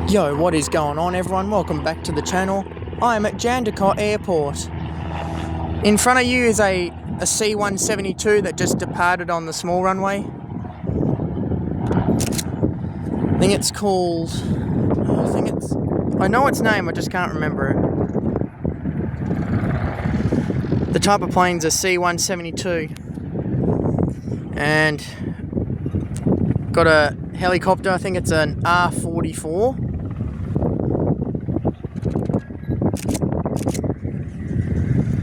Yo, what is going on everyone? Welcome back to the channel. I am at Jandakot Airport. In front of you is a C-172 that just departed on the small runway. I think it's called... I know its name, I just can't remember it. The type of plane's a C-172. And got a helicopter, I think it's an R-44.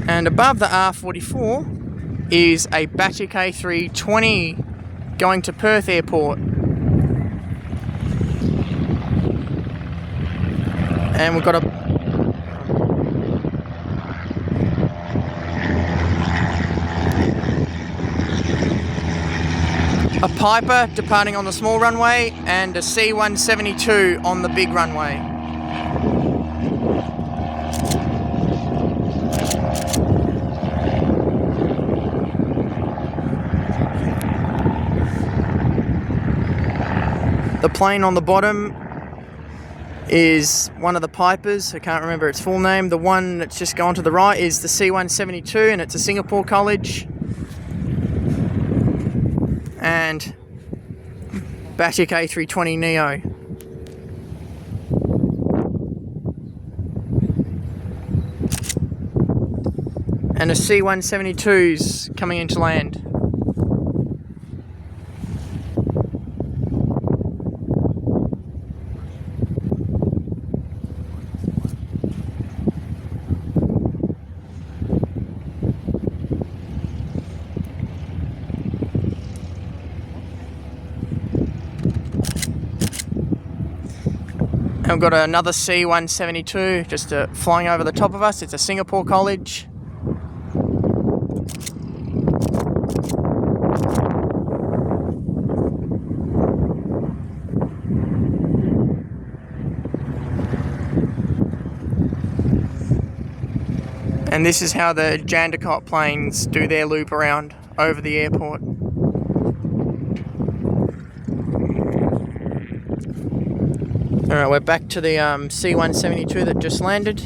And above the R-44 is a Batik A320 going to Perth Airport. And we've got a Piper departing on the small runway and a C-172 on the big runway. The plane on the bottom is one of the Pipers. I can't remember its full name. The one that's just gone to the right is the C-172 and it's a Singapore college. And Batik A320 Neo. And a C-172's coming into land. And we've got another C-172 just flying over the top of us. It's a Singapore college. And this is how the Jandakot planes do their loop around over the airport. Alright, we're back to the C-172 that just landed.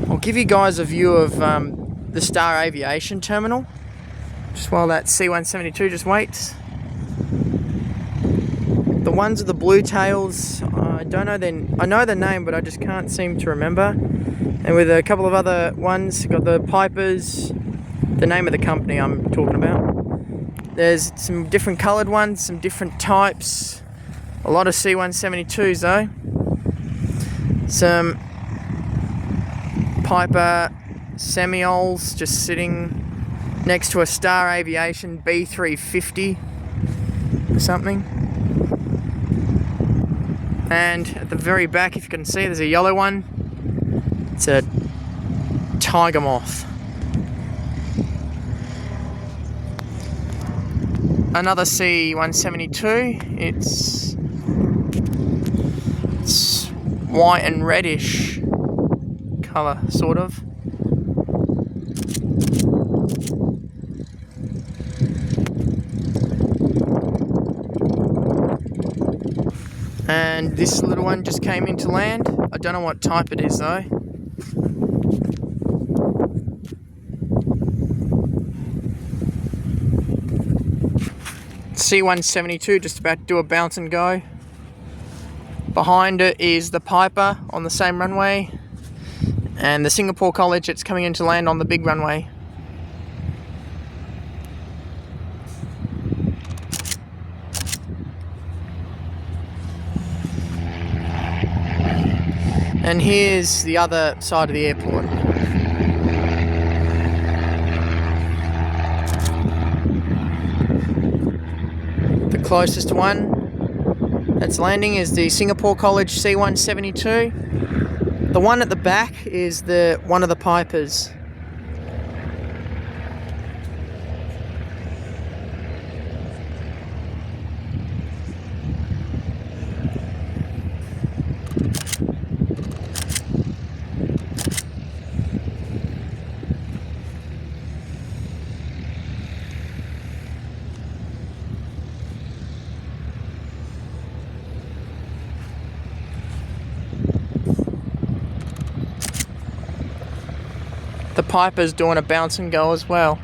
I'll give you guys a view of the Star Aviation terminal, just while that C-172 just waits. The ones with the blue tails, I don't know I know the name, but I just can't seem to remember. And with a couple of other ones, got the Pipers, the name of the company I'm talking about. There's some different coloured ones, some different types. A lot of C-172s though. Some Piper Semiols just sitting next to a Star Aviation B350 or something. And at the very back, if you can see, there's a yellow one. It's a tiger moth. Another C-172. It's white and reddish colour, sort of. And this little one just came into land. I don't know what type it is though. C-172 just about to do a bounce and go. Behind it is the Piper on the same runway. And the Singapore college, it's coming into land on the big runway. And here's the other side of the airport. The closest one that's landing is the Singapore College C-172. The one at the back is one of the Pipers. The Piper's doing a bounce and go as well.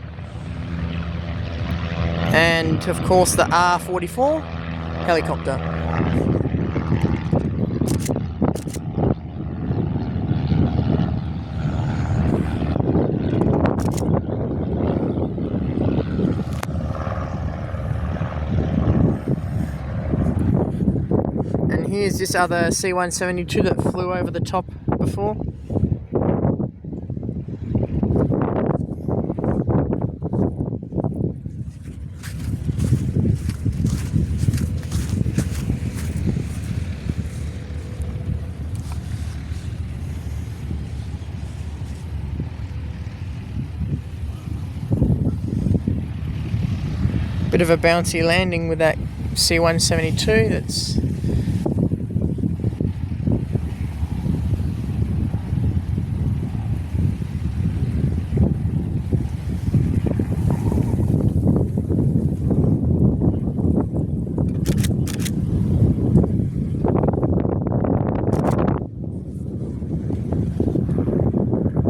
And of course the R-44 helicopter. And here's this other C-172 that flew over the top before. Bit of a bouncy landing with that C-172 that's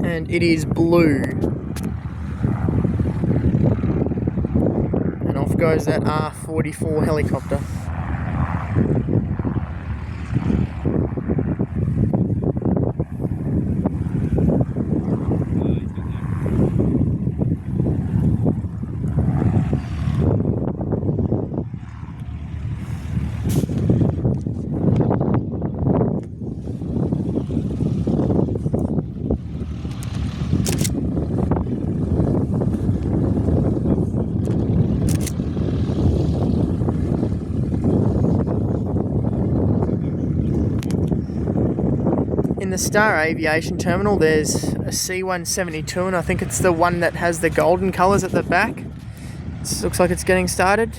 and it is blue. And off goes that R-44 helicopter. In the Star Aviation Terminal there's a C-172 and I think it's the one that has the golden colours at the back. This looks like it's getting started.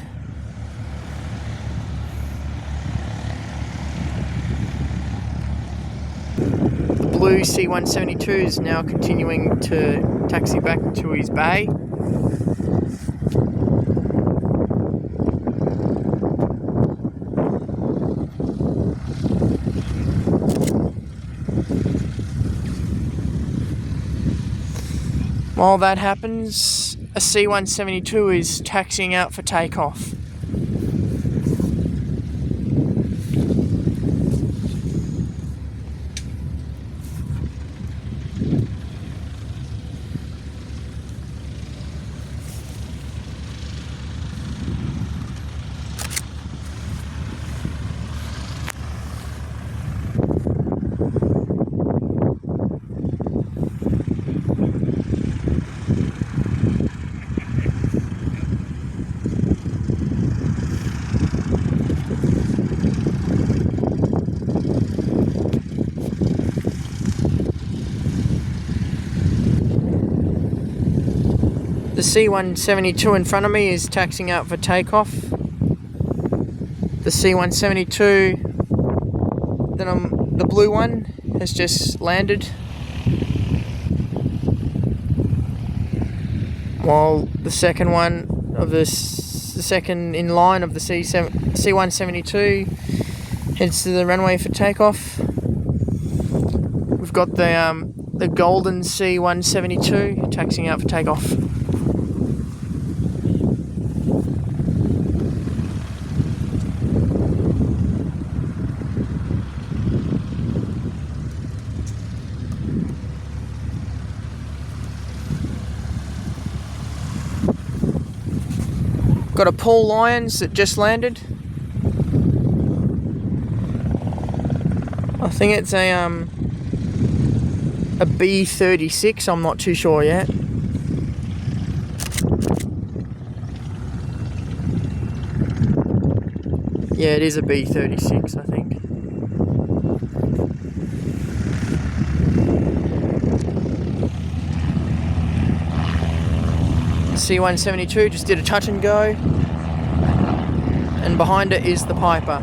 The blue C-172 is now continuing to taxi back to his bay. While that happens, a C-172 is taxiing out for takeoff. The C-172 in front of me is taxiing out for takeoff. The C-172, the blue one, has just landed. While the second one of the second in line of the C-172 heads to the runway for takeoff. We've got the golden C-172 taxiing out for takeoff. Got a Paul Lyons that just landed. I think it's a B-36, I'm not too sure yet. Yeah, it is a B-36, I think. C-172 just did a touch and go, and behind it is the Piper.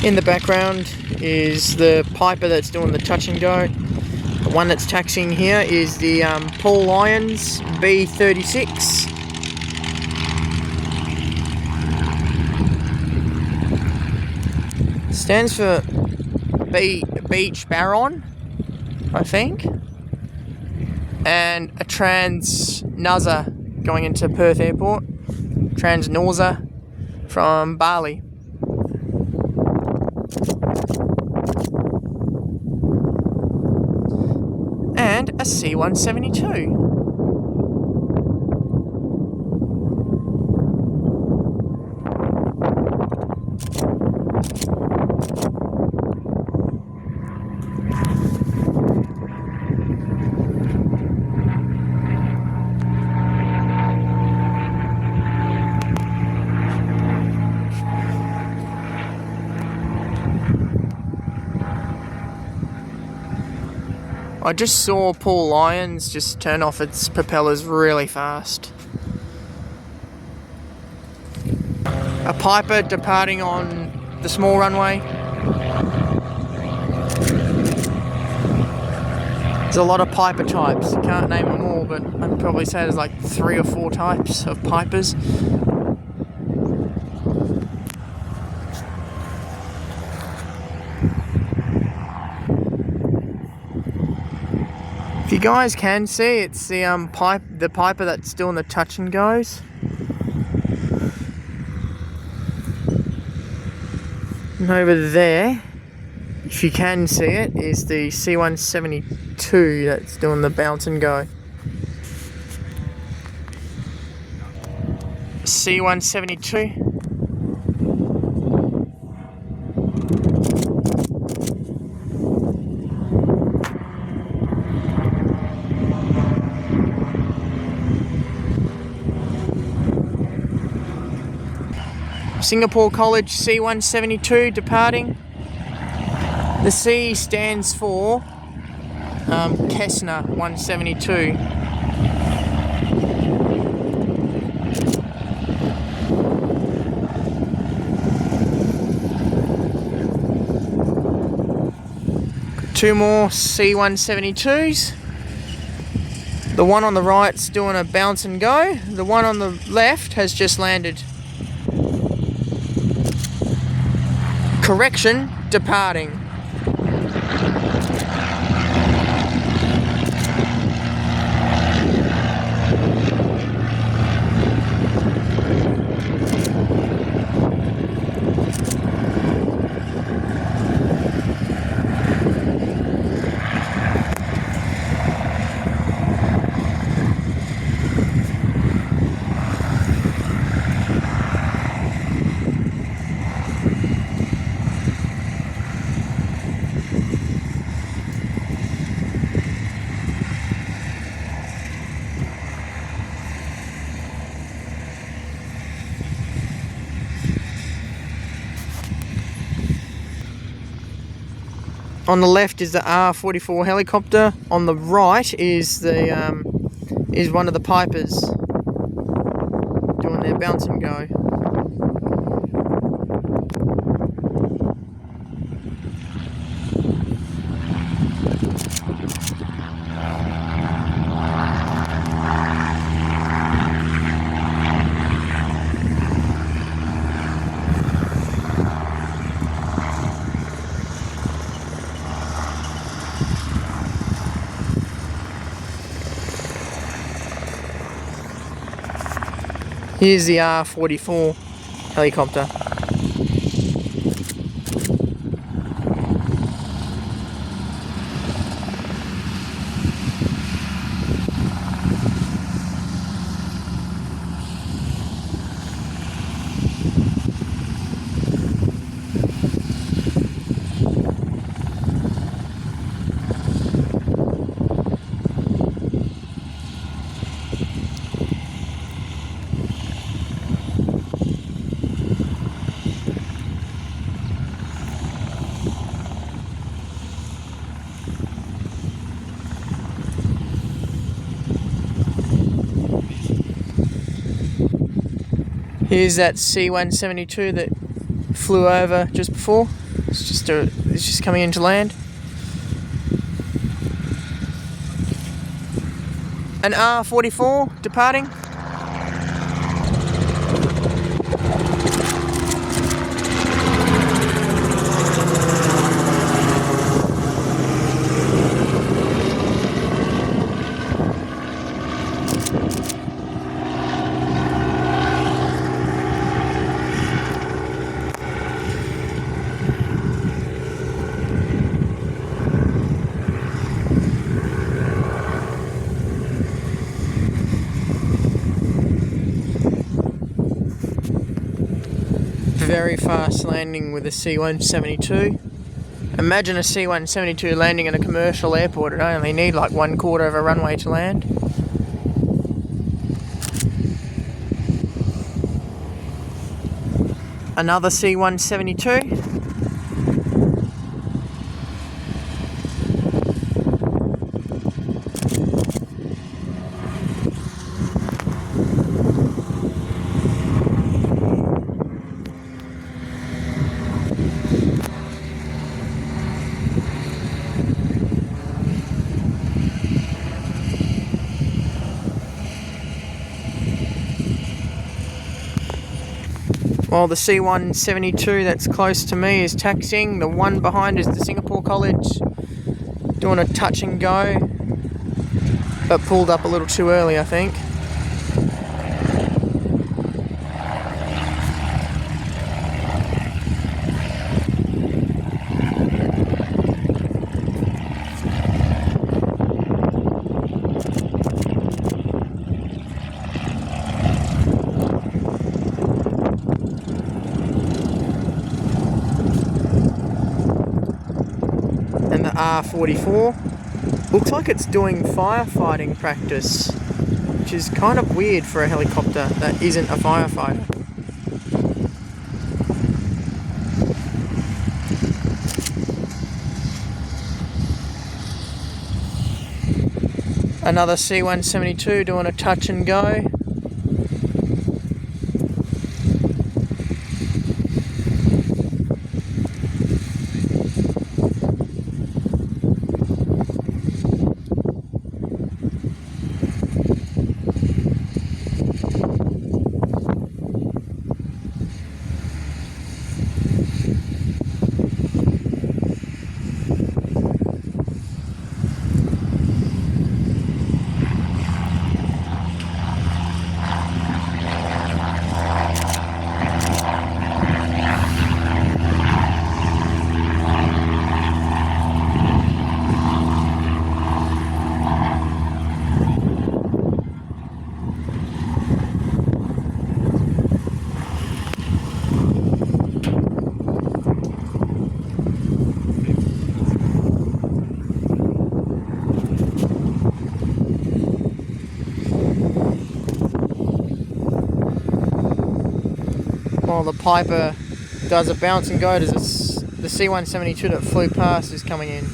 In the background is the piper that's doing the touch and go. The one that's taxiing here is the Paul Lyons B36. Stands for Beach Baron, I think. And a Trans Nuzza going into Perth Airport. Trans Norza from Bali. And a C172. I just saw Paul Lyons just turn off its propellers really fast. A piper departing on the small runway. There's a lot of piper types. Can't name them all, but I'd probably say there's like 3 or 4 types of pipers. If you guys can see, it's the piper that's doing the touch and goes. And over there, if you can see it, is the C172 that's doing the bounce and go. C172. Singapore College C172 departing. The C stands for Kessner 172. Two more C172s. The one on the right's doing a bounce and go. The one on the left has just landed. Correction, departing. On the left is the R44 helicopter. On the right is one of the pipers doing their bounce and go. Here's the R44 helicopter. Here's that C172 that flew over just before. It's just coming into land. An R44 departing. Very fast landing with a C-172. Imagine a C-172 landing at a commercial airport. It only need like 1/4 of a runway to land. Another C-172. While the C-172 that's close to me is taxiing, the one behind is the Singapore College, doing a touch and go, but pulled up a little too early, I think. And the R44 looks like it's doing firefighting practice, which is kind of weird for a helicopter that isn't a firefighter. Another C-172 doing a touch and go. While the Piper does a bounce and go, the C-172 that flew past is coming in.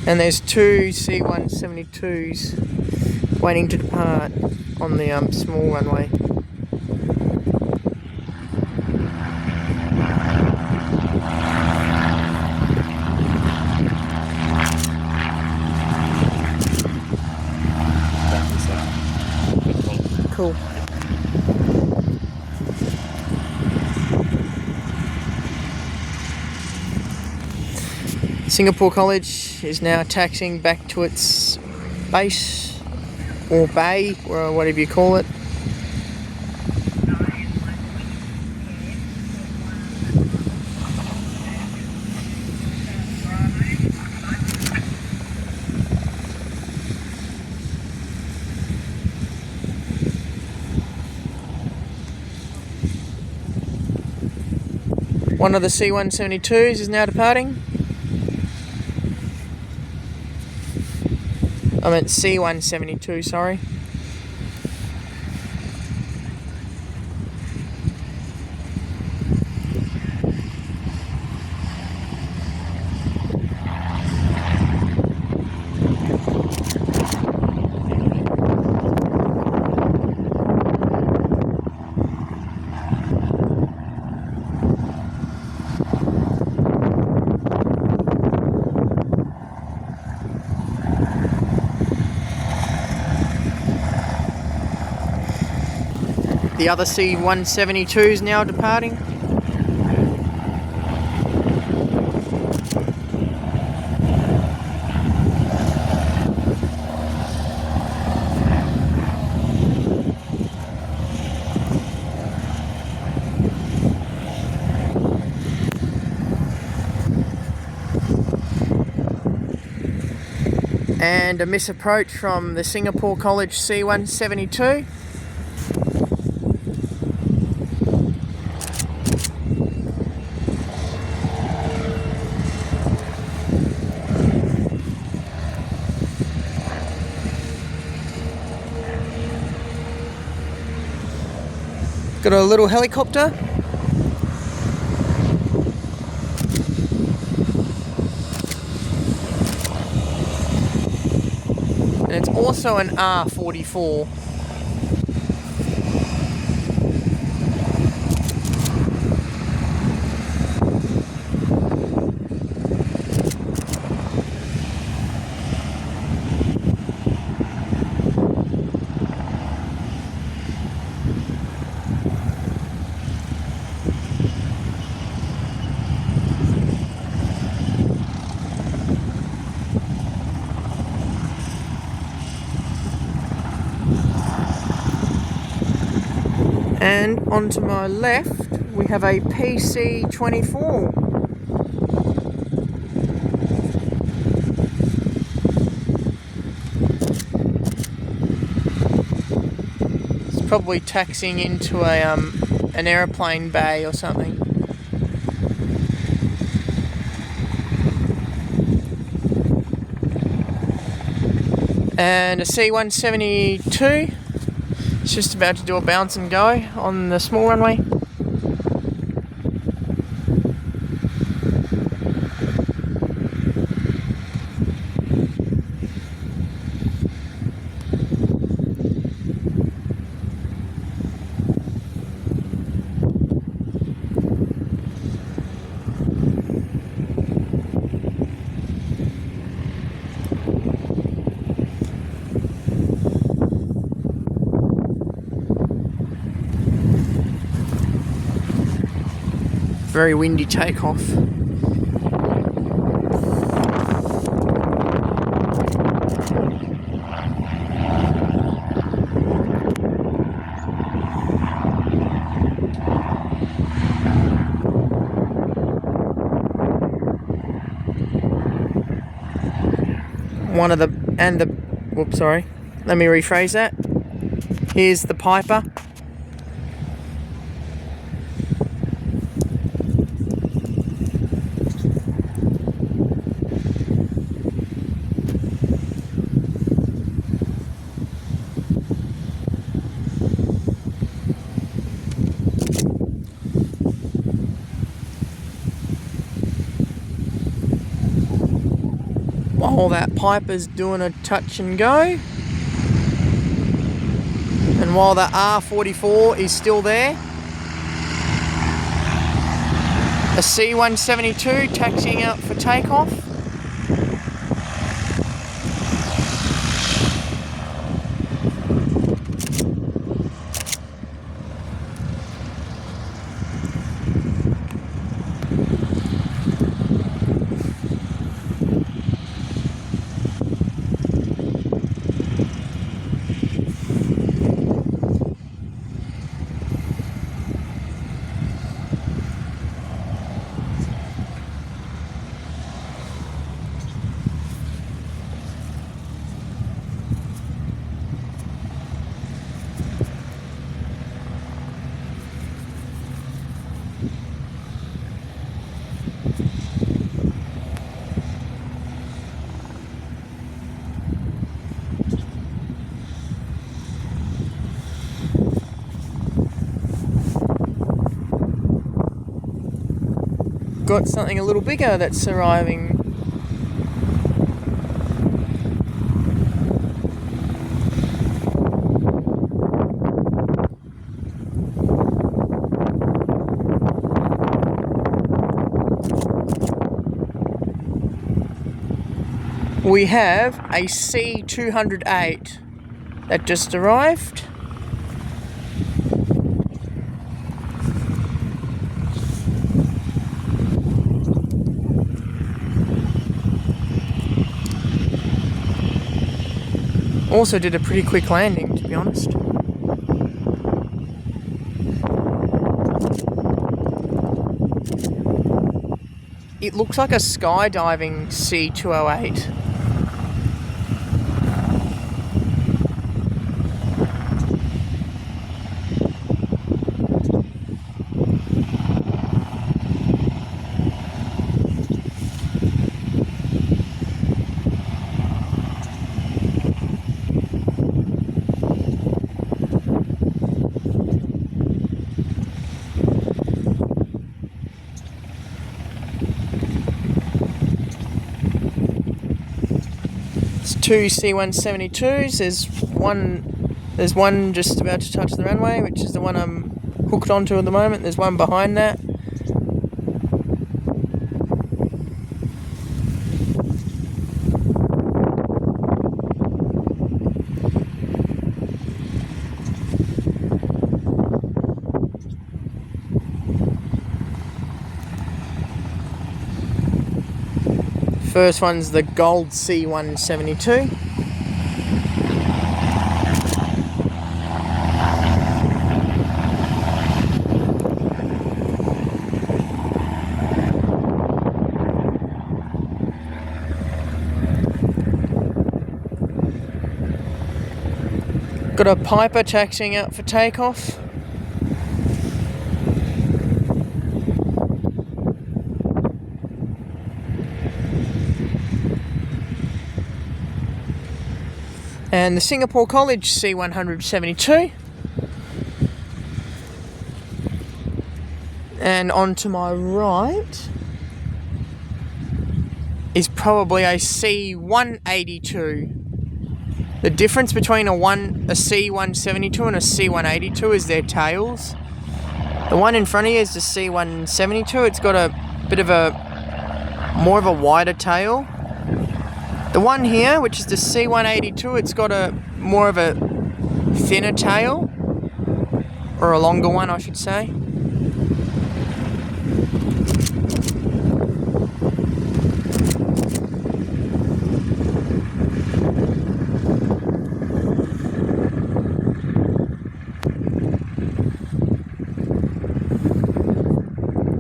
And there's two C-172s waiting to depart on the small runway. Cool. Singapore College is now taxiing back to its base or bay, or whatever you call it. One of the C-172s is now departing. I meant C-172, sorry. The other C-172s now departing. And a misapproach from the Singapore College C-172. Got a little helicopter. And it's also an R-44. And onto my left, we have a PC-24. It's probably taxiing into an airplane bay or something. And a C-172. It's just about to do a bounce and go on the small runway. Very windy takeoff. Whoops, sorry. Let me rephrase that. Here's the Piper. While that Piper's doing a touch and go, and while the R-44 is still there, a C-172 taxiing out for takeoff. Got something a little bigger that's arriving. We have a C-208 that just arrived. Also did a pretty quick landing, to be honest. It looks like a skydiving C208. Two C172s. There's one just about to touch the runway, which is the one I'm hooked onto at the moment. There's one behind that. First one's the gold C172. Got a Piper taxiing out for takeoff. And the Singapore College C172. And on to my right is probably a C182. The difference between a C172 and a C182 is their tails. The one in front of you is the C172. It's got a bit of more of a wider tail. The one here, which is the C182, it's got more of a thinner tail, or a longer one, I should say.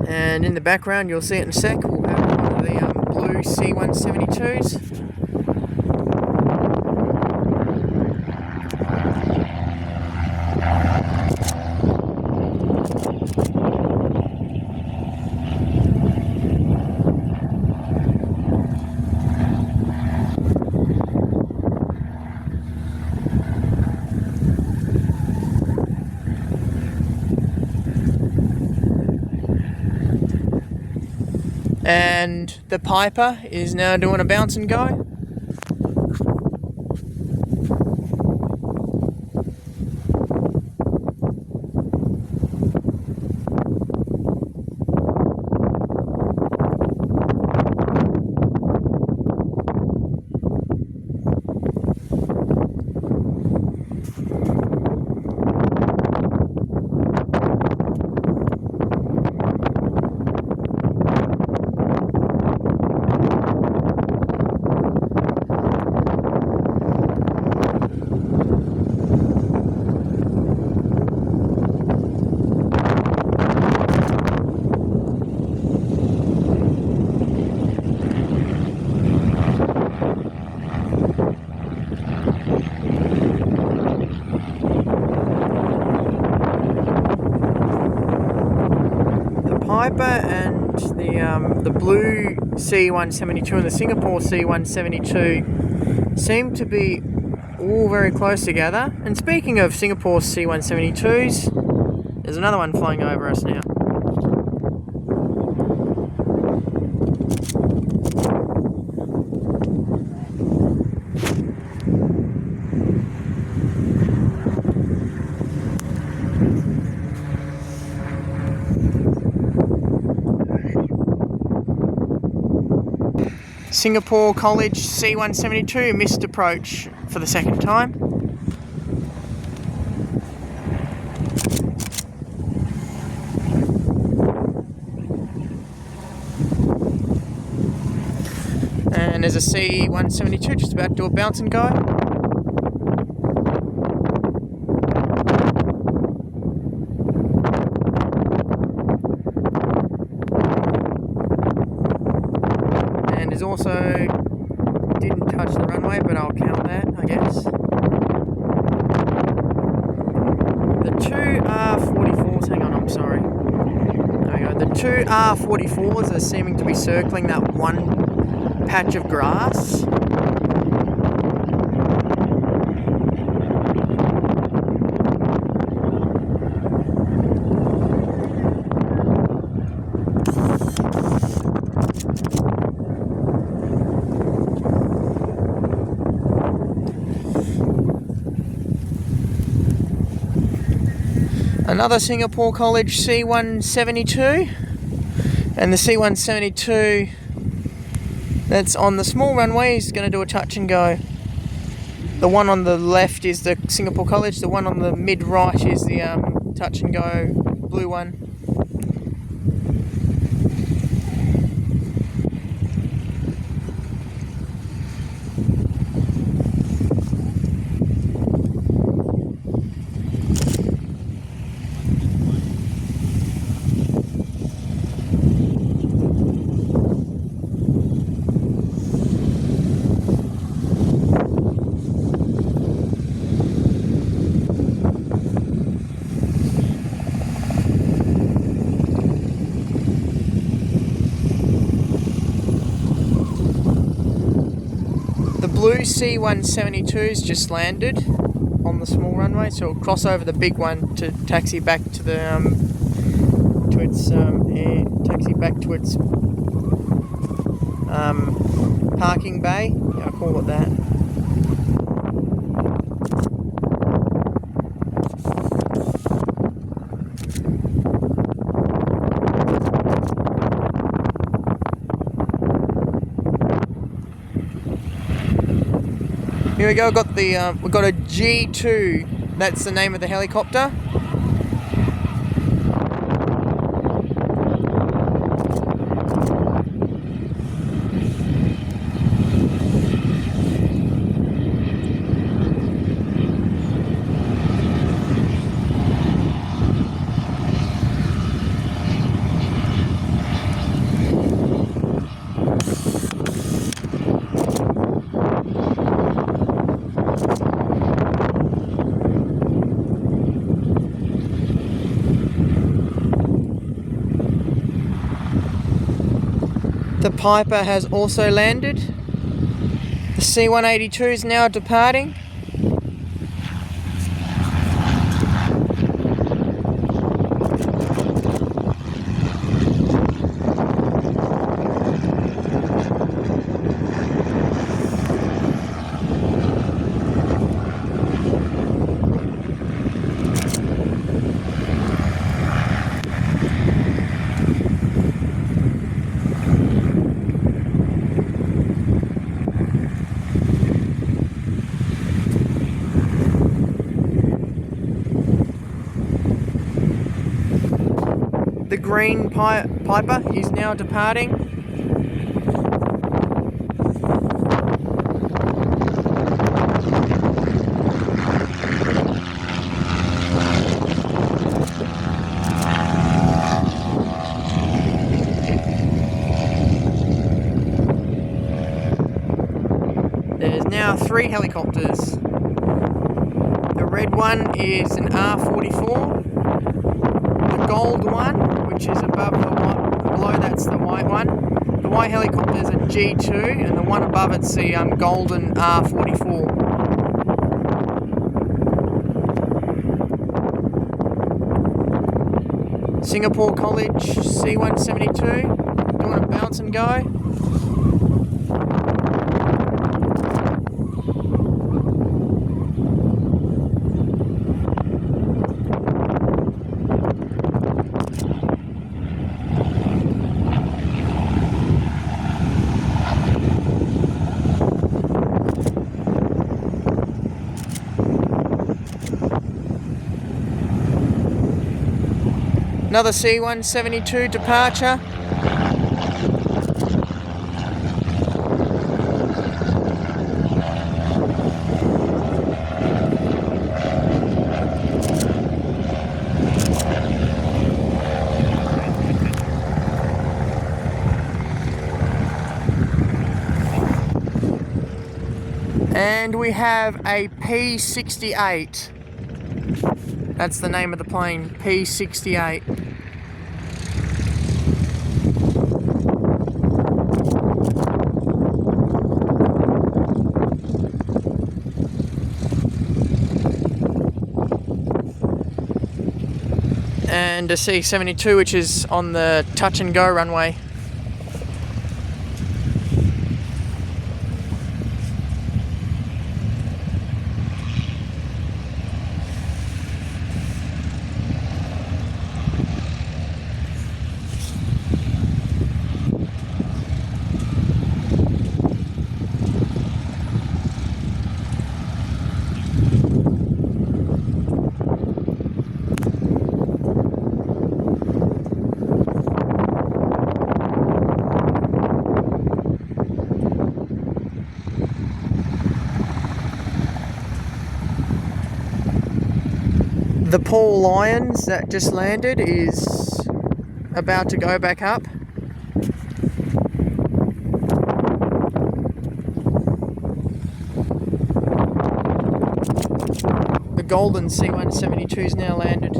And in the background, you'll see it in a sec, we'll have one of the blue C172s. And the Piper is now doing a bounce and go. Piper and the blue C172 and the Singapore C172 seem to be all very close together. And speaking of Singapore C172s, there's another one flying over us now. Singapore College C172 missed approach for the second time. And there's a C172 just about to do a bounce and go. C-172s also didn't touch the runway, but I'll count that, I guess. The two R-44s, hang on, I'm sorry. There we go. The two R-44s are seeming to be circling that one patch of grass. Another Singapore College C-172, and the C-172 that's on the small runway is going to do a touch and go. The one on the left is the Singapore College, the one on the mid right is the touch and go blue one. The blue C-172's just landed on the small runway, so it'll cross over the big one to taxi back to the parking bay. Yeah, I'll call it that. Here we go. We've got a G2. That's the name of the helicopter. The Piper has also landed. The C-182 is now departing. The green Piper is now departing. There's now 3 helicopters. The red one is an R-44. The gold one, which is above the white, below that's the white one. The white helicopter is a G2, and the one above it's the golden R-44. Singapore College C-172, doing a bounce and go. Another C-172 departure. And we have a P68. That's the name of the plane, P68. And a C-72, which is on the touch and go runway. The Paul Lyons that just landed is about to go back up. The golden C-172's now landed.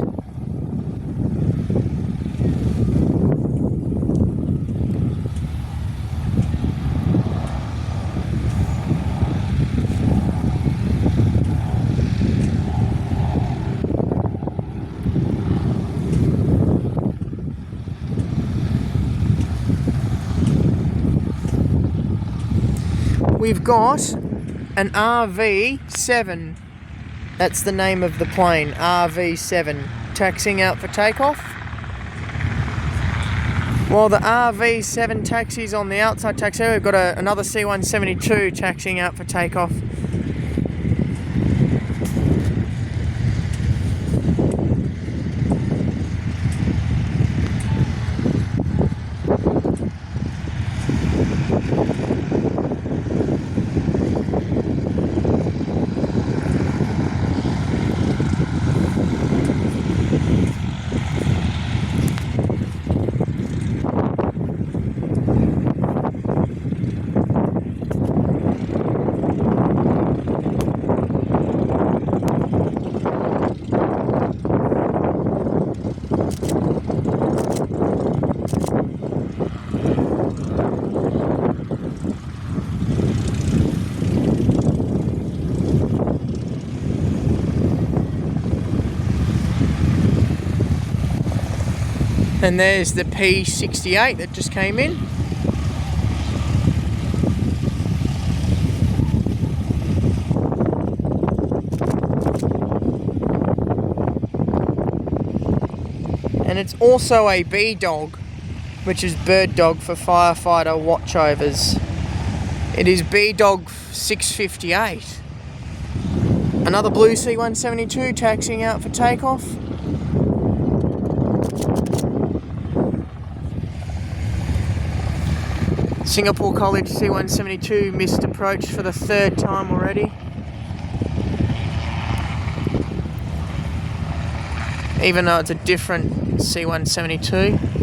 We've got an RV7. That's the name of the plane, RV7, taxiing out for takeoff. While the RV7 taxis on the outside taxi, we've got another C-172 taxiing out for takeoff. And there's the P68 that just came in. And it's also a B dog, which is bird dog for firefighter watchovers. It is B dog 658. Another blue C-172 taxiing out for takeoff. Singapore College C-172 missed approach for the third time already. Even though it's a different C-172.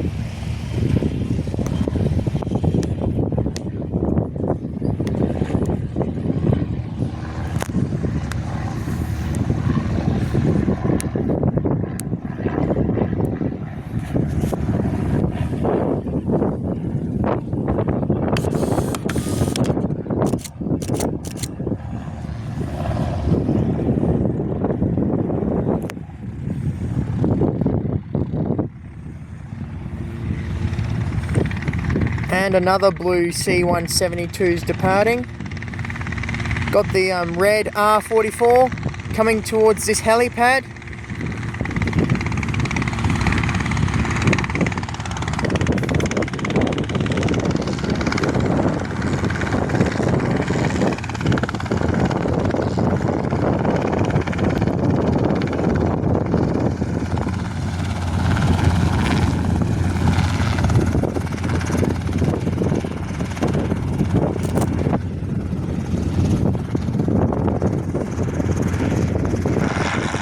And another blue C-172's departing. Got the red R44 coming towards this helipad.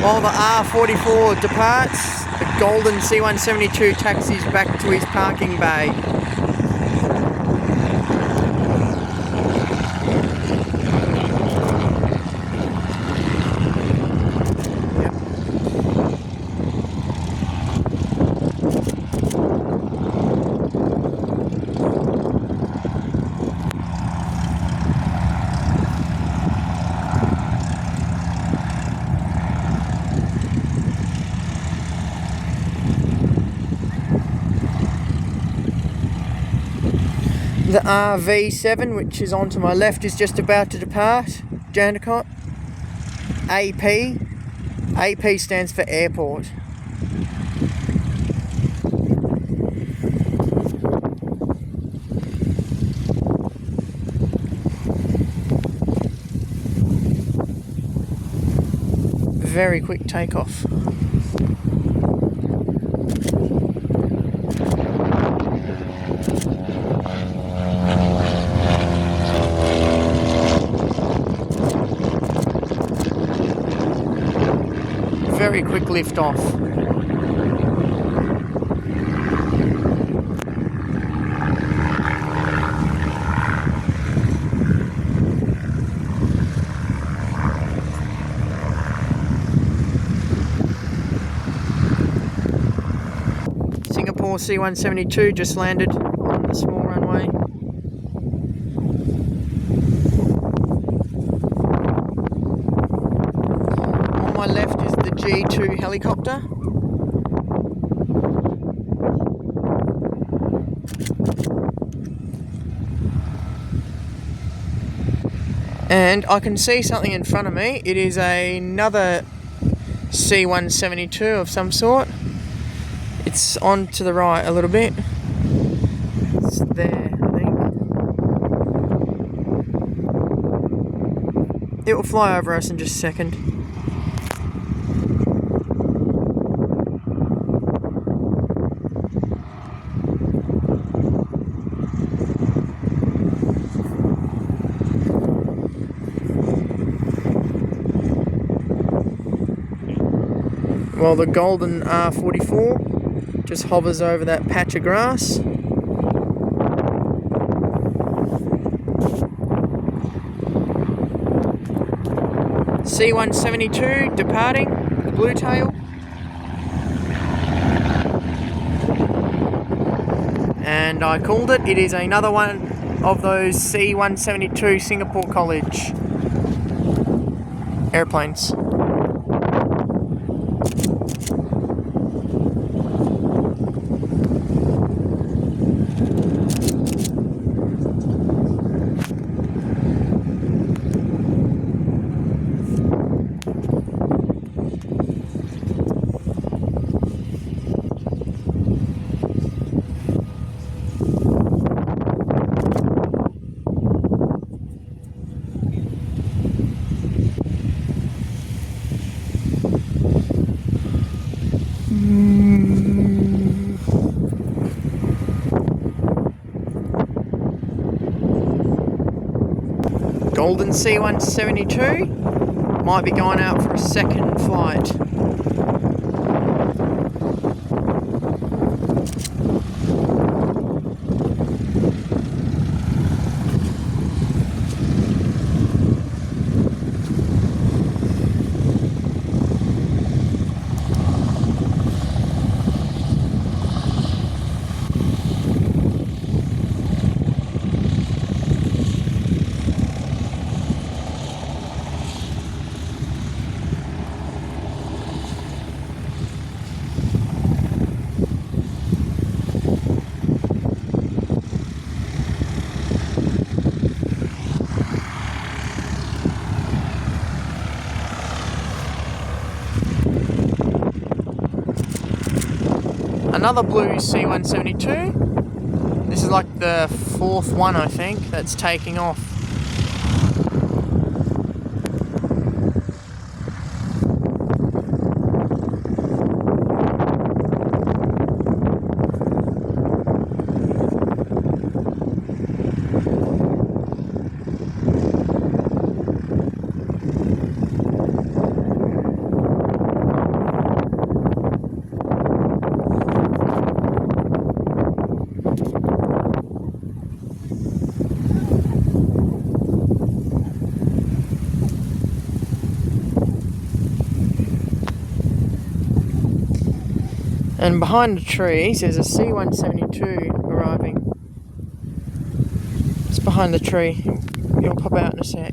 While the R44 departs, the golden C-172 taxis back to his parking bay. The RV7, which is on to my left, is just about to depart. Jandakot. AP. AP stands for airport. Very quick takeoff. Very quick lift off. Singapore C-172 just landed on the small runway. On my left is the G2 helicopter. And I can see something in front of me. It is another C-172 of some sort. It's on to the right a little bit. It's there, I think. It will fly over us in just a second. Well, the golden R44 just hovers over that patch of grass. C-172 departing, the blue tail. And I called it. It is another one of those C-172 Singapore College airplanes. Golden C-172 might be going out for a second flight. Another blue C-172. This is like the fourth one, I think, that's taking off. And behind the trees there's a C-172 arriving. It's behind the tree. It'll pop out in a sec.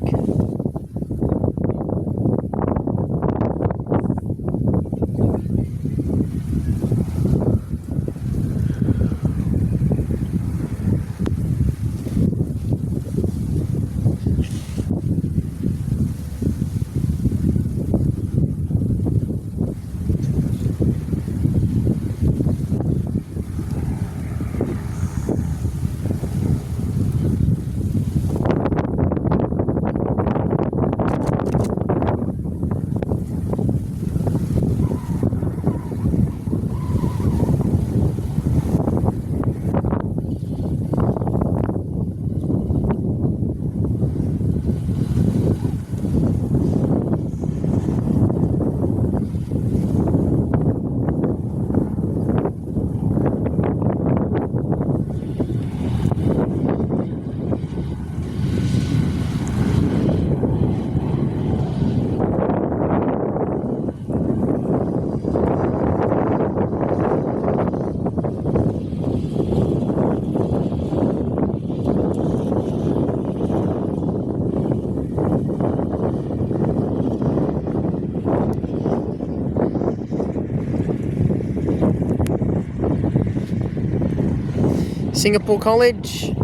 Singapore College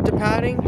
departing.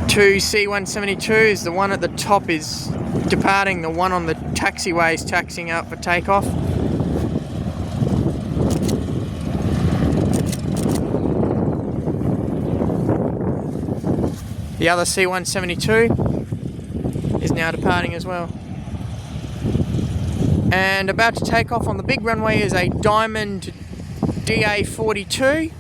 Two C-172s, the one at the top is departing, the one on the taxiway is taxiing out for takeoff. The other C-172 is now departing as well. And about to take off on the big runway is a Diamond DA-42.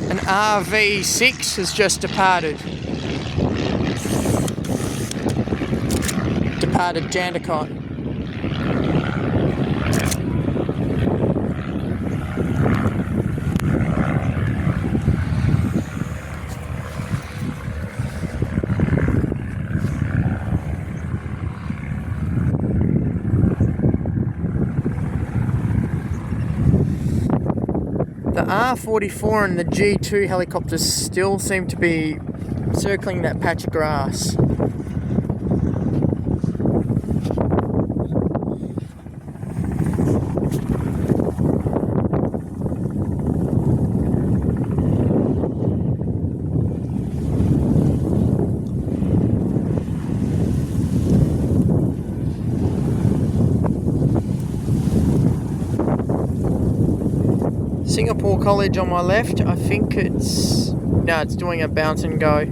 An RV6 has just departed. Departed Jandakot. The R44 and the G2 helicopters still seem to be circling that patch of grass. Singapore College on my left, I think it's doing a bounce and go.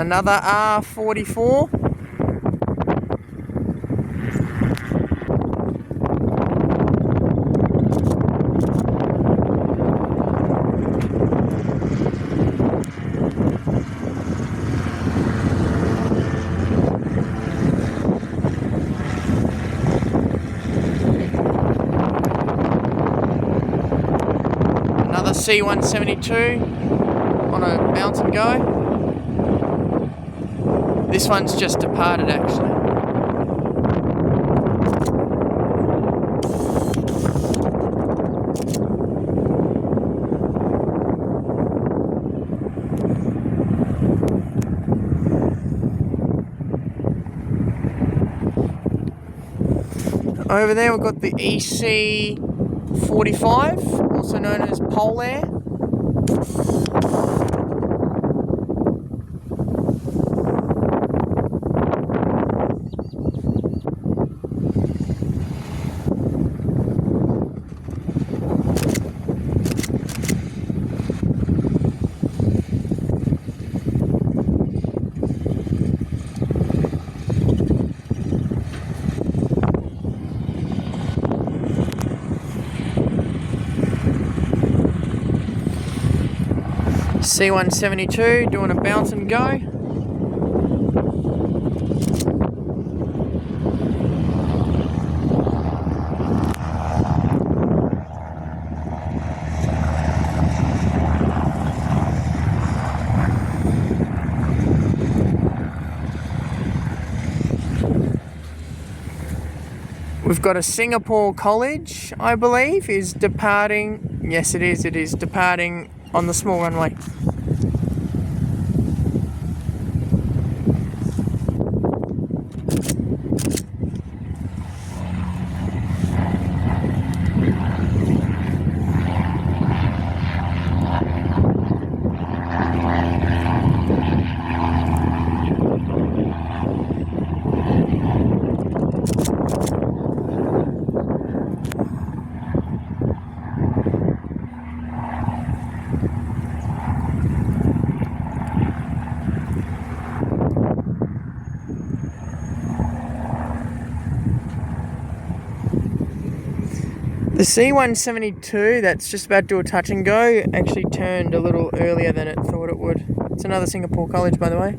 Another R44. Another C172 on a bounce and go. This one's just departed actually. Over there we've got the EC45, also known as Pole Air. C172 doing a bounce and go. We've got a Singapore College, I believe, is departing. Yes, it is departing on the small runway. The C172 that's just about to do a touch and go actually turned a little earlier than it thought it would. It's another Singapore College, by the way.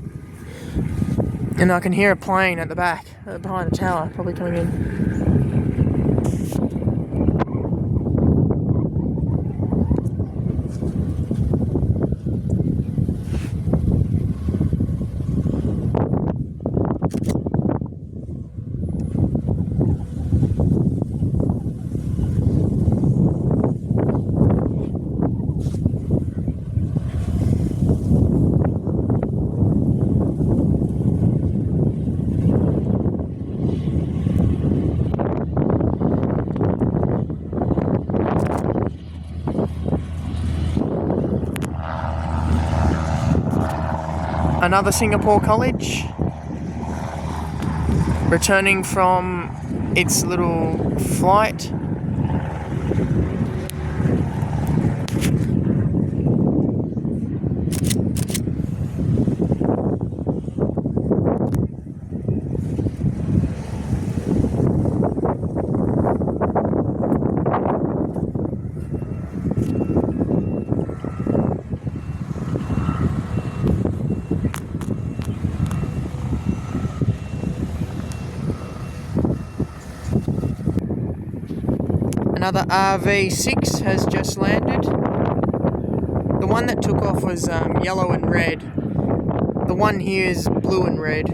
And I can hear a plane at the back, behind the tower, probably coming in. Another Singapore College, returning from its little flight. Another RV6 has just landed. The one that took off was yellow and red. The one here is blue and red.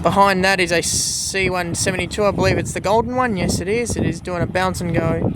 Behind that is a C172, I believe it's the golden one. Yes, it is. It is doing a bounce and go.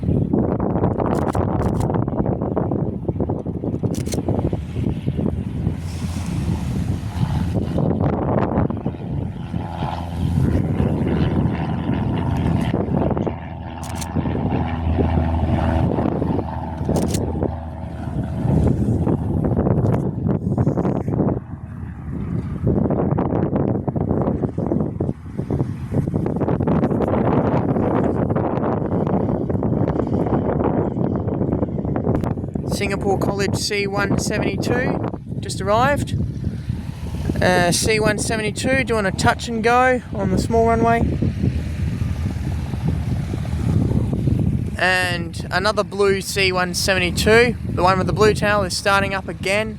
Singapore College C172 just arrived. C172 doing a touch and go on the small runway. And another blue C172, the one with the blue tail, is starting up again.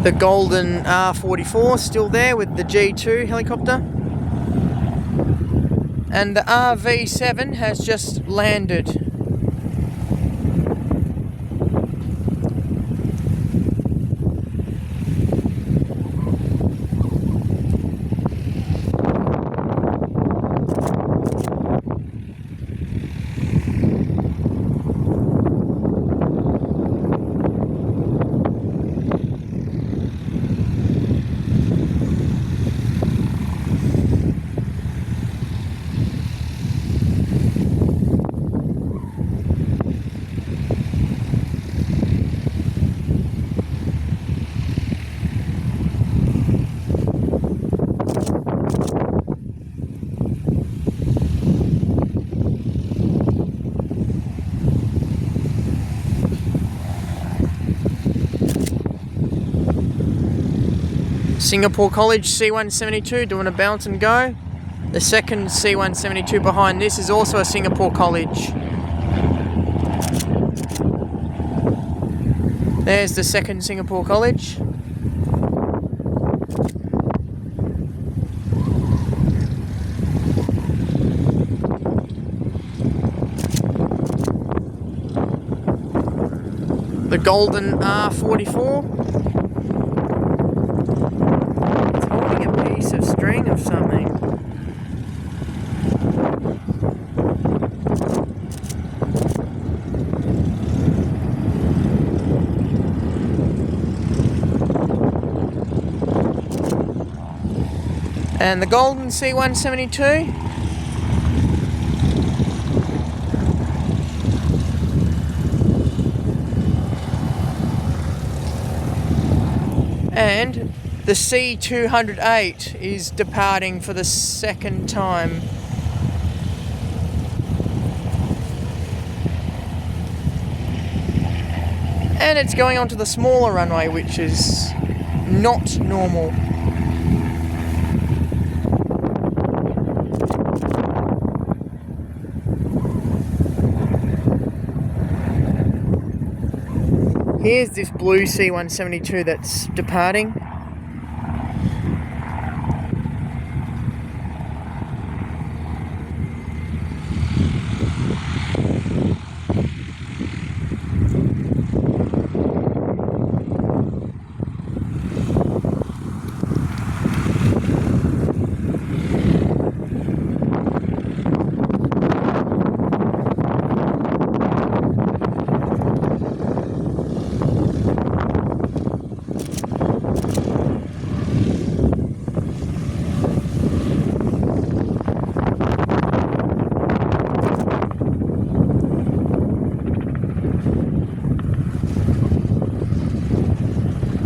The golden R44 still there with the G2 helicopter. And the RV7 has just landed. Singapore College C172 doing a bounce and go. The second C172 behind this is also a Singapore College. There's the second Singapore College. The golden R44. Of string of something. And the golden C172. And the C208 is departing for the second time. And it's going onto the smaller runway, which is not normal. Here's this blue C172 that's departing.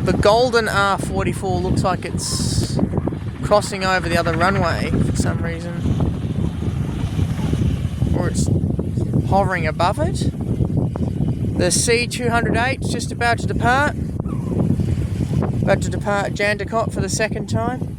The golden R44 looks like it's crossing over the other runway for some reason. Or it's hovering above it. The C208 is just about to depart. About to depart Jandakot for the second time.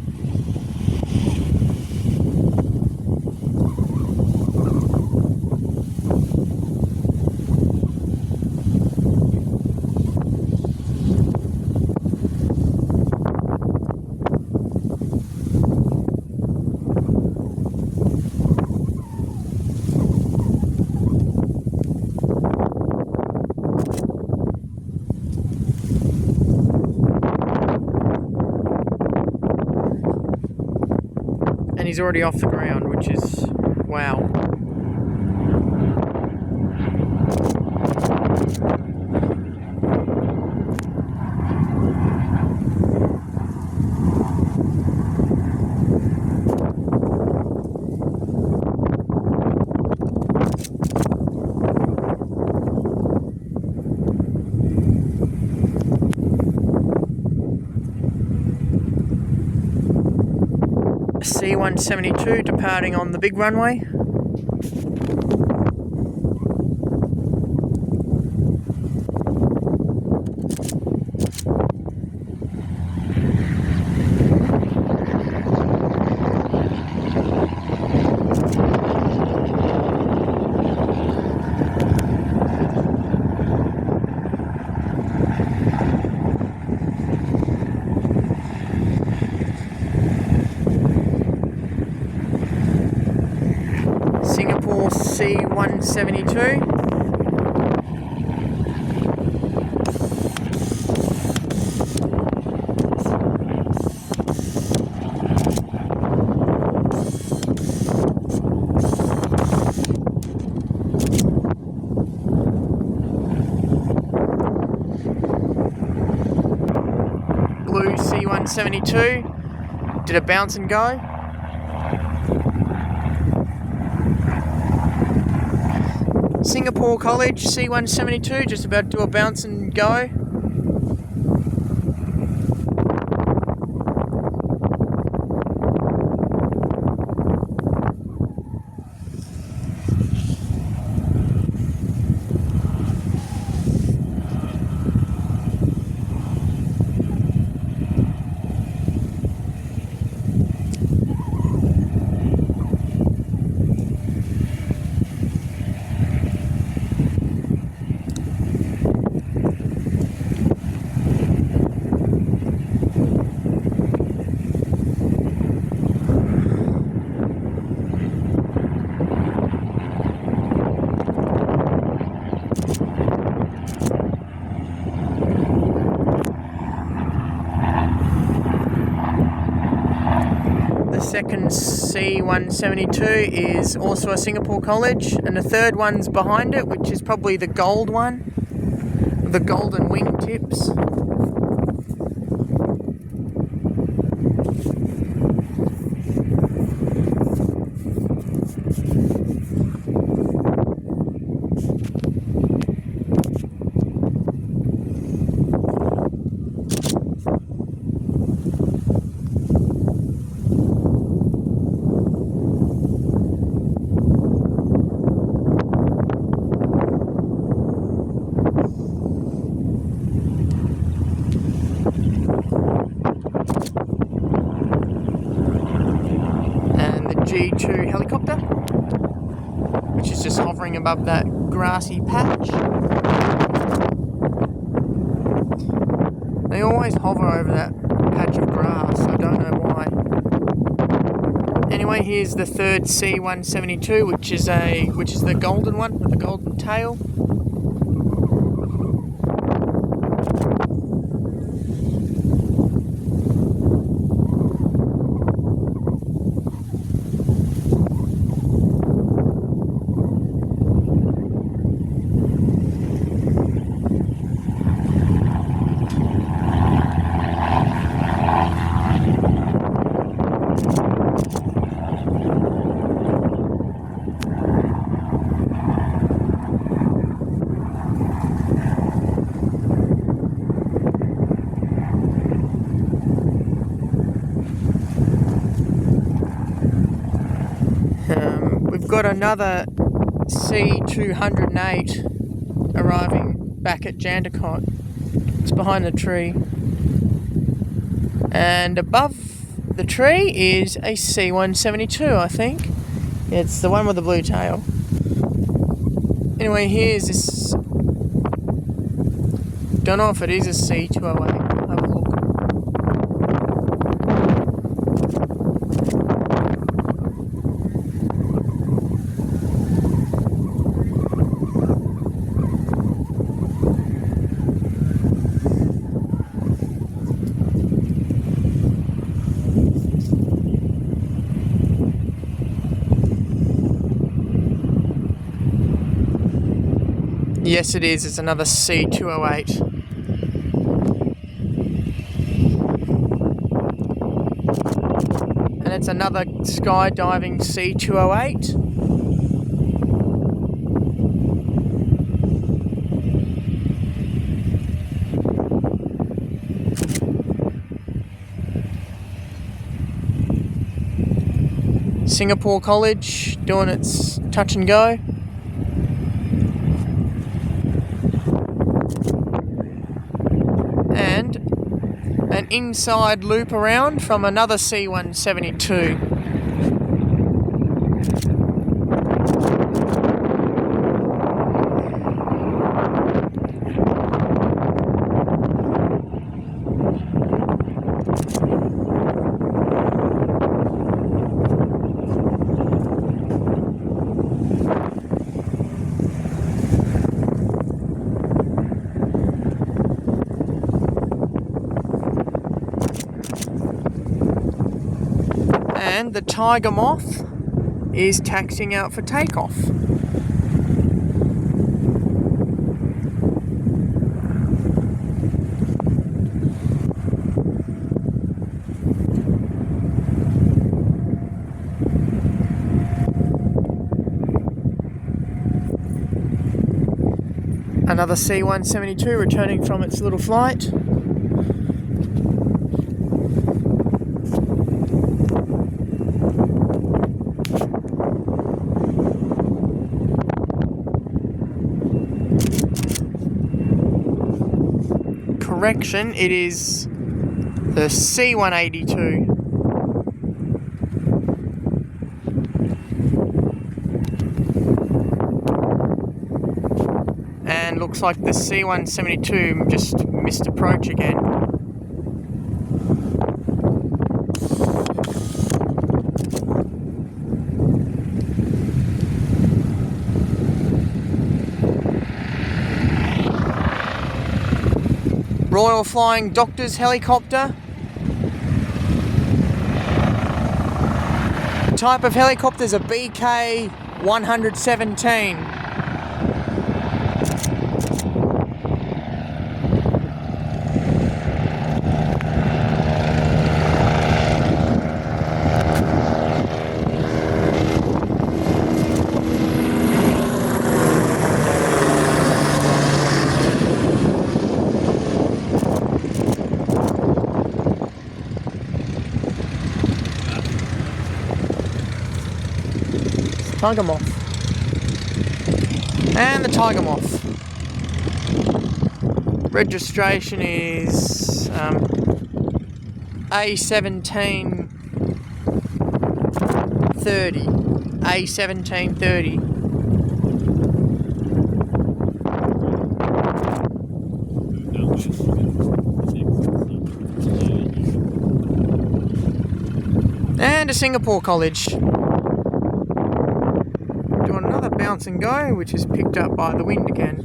And he's already off the ground, which is wow. C-172 departing on the big runway. Singapore C-172. Blue C-172 did a bounce and go. Singapore College C-172 just about to do a bounce and go. The second C-172 is also a Singapore College, and the third one's behind it, which is probably the gold one, the golden wing tips. G2 helicopter, which is just hovering above that grassy patch. They always hover over that patch of grass, I don't know why. Anyway, here's the third C-172, which is the golden one with the golden tail. We've got another C-208 arriving back at Jandakot. It's behind the tree. And above the tree is a C-172, I think. It's the one with the blue tail. Anyway, here's this... Don't know if it is a C-208. I'll have a look. Yes, it is. It's another C-208. And it's another skydiving C-208. Singapore College doing its touch and go. And an inside loop around from another C172. And the Tiger Moth is taxiing out for takeoff. Another C172 returning from its little flight. Correction, it is the C182. And looks like the C172 just missed approach again. Royal Flying Doctor's helicopter. Type of helicopter is a BK 117. Tiger Moth. And the Tiger Moth. Registration is A1730. A1730. And a Singapore College. Doing another bounce and go, which is picked up by the wind again.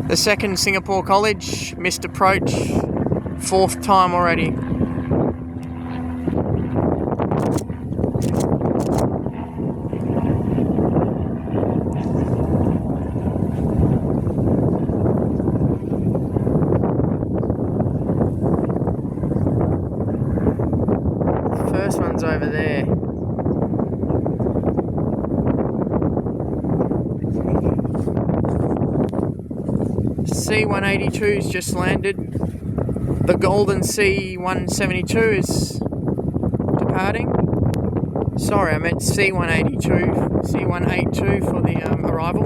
The second Singapore College missed approach, 4th time already. The first one's over there. C182's just landed. The golden C172 is departing. Sorry, I meant C182. C182 for the arrival.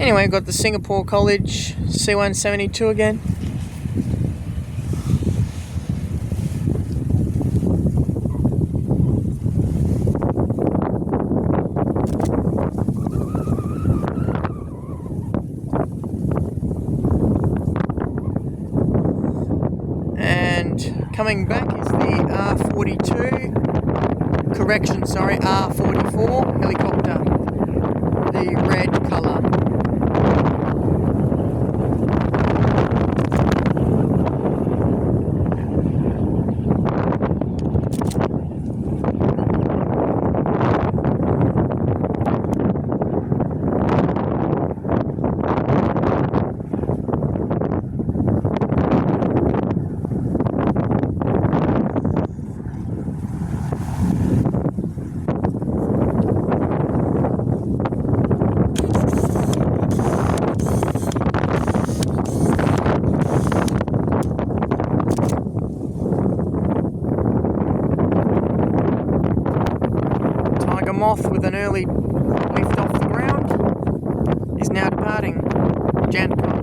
Anyway, got the Singapore College C172 again. And coming back is the R42, R44 helicopter, the red colour. Moth with an early lift off the ground is now departing Jandakot.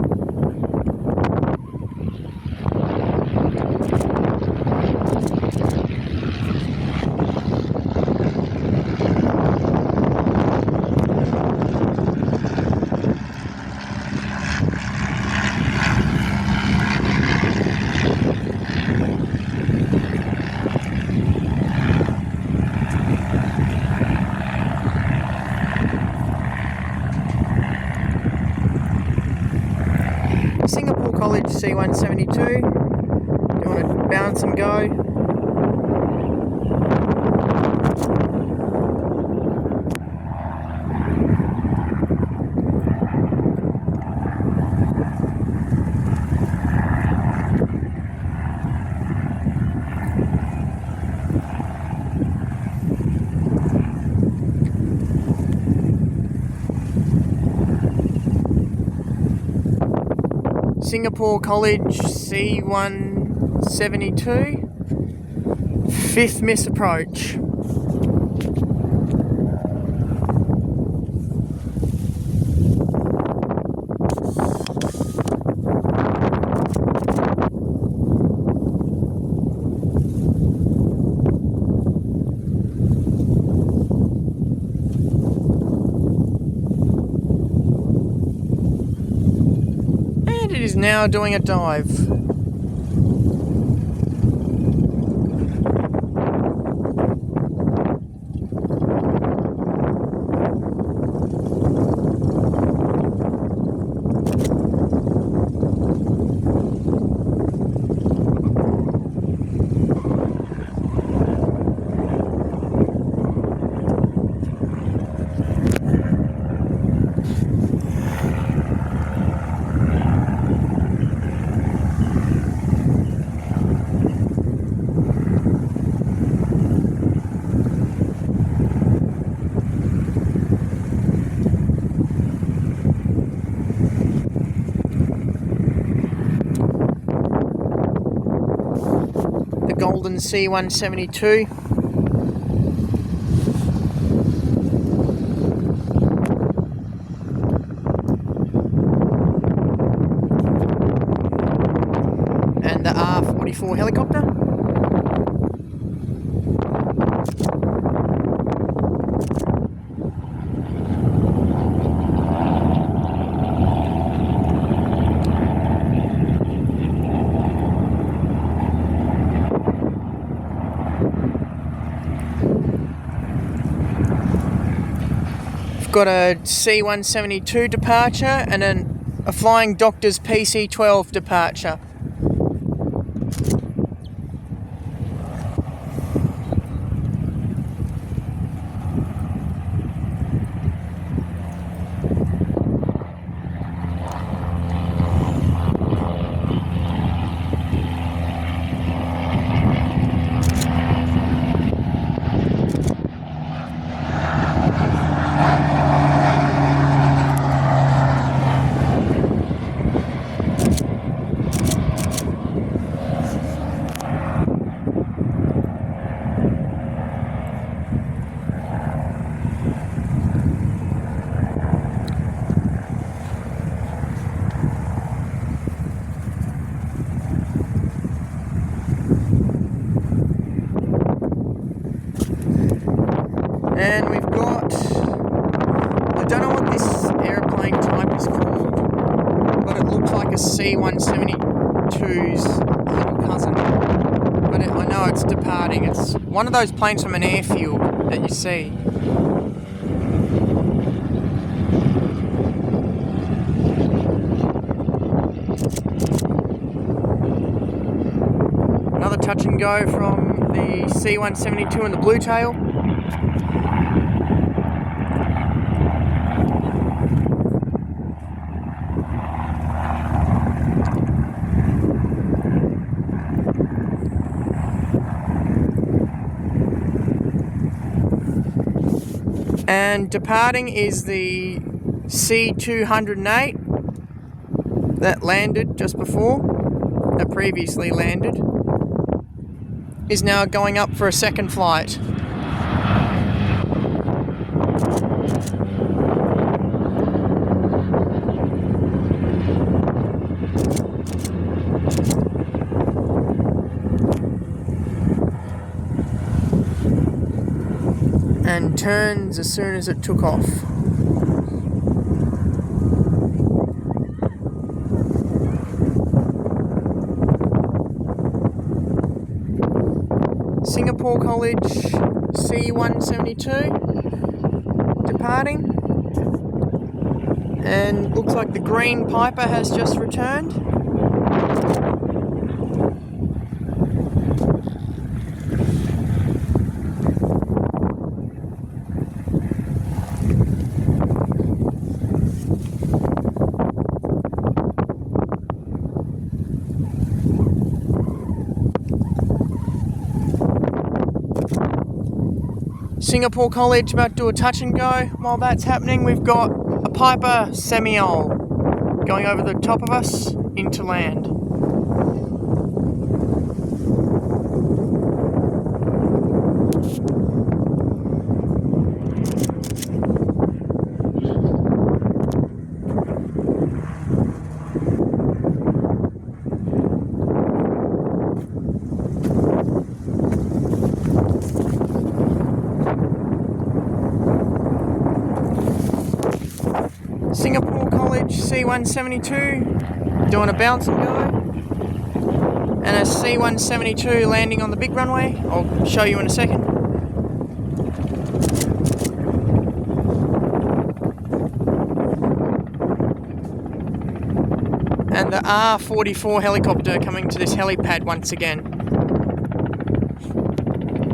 Singapore College C172. Do you want to bounce and go? Singapore College C172, 5th miss approach. It is now doing a dive. Golden C172. And the R44 helicopter. Got a C172 departure and then a Flying Doctor's PC-12 departure. And we've got, I don't know what this airplane type is called, but it looks like a C-172's little cousin. But I know it's departing. It's one of those planes from an airfield that you see. Another touch and go from the C-172 and the blue tail. And departing is the C-208 that landed just before, that previously landed, is now going up for a second flight. And turns as soon as it took off. Singapore College C-172 departing, and looks like the green Piper has just returned. Singapore College about to do a touch and go. While that's happening, we've got a Piper Semiol going over the top of us into land. Singapore College C-172 doing a bounce and go, and a C-172 landing on the big runway. I'll show you in a second. And the R-44 helicopter coming to this helipad once again.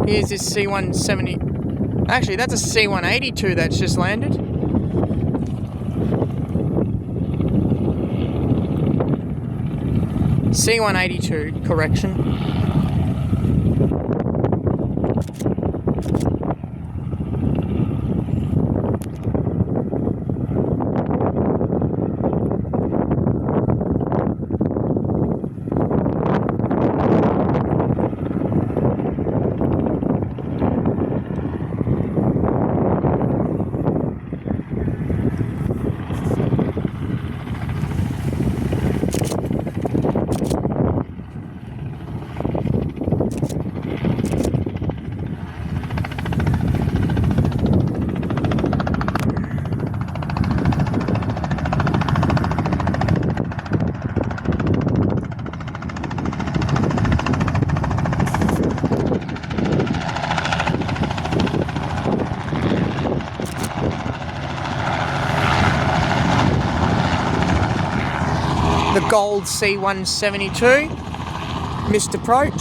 Here's this C-170, actually that's a C-182 that's just landed. C-182, correction. The gold C-172 missed approach.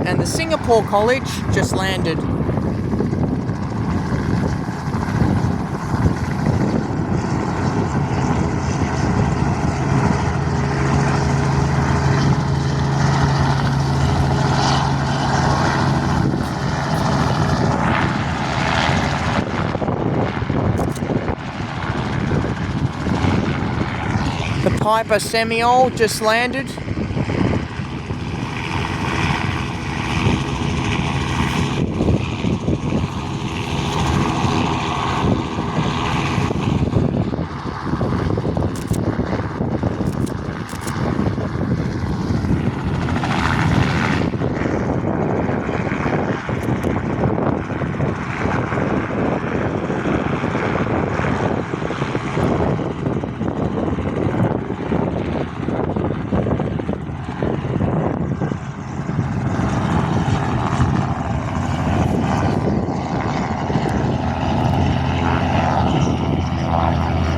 And the Singapore College just landed. The Piper Semiol just landed.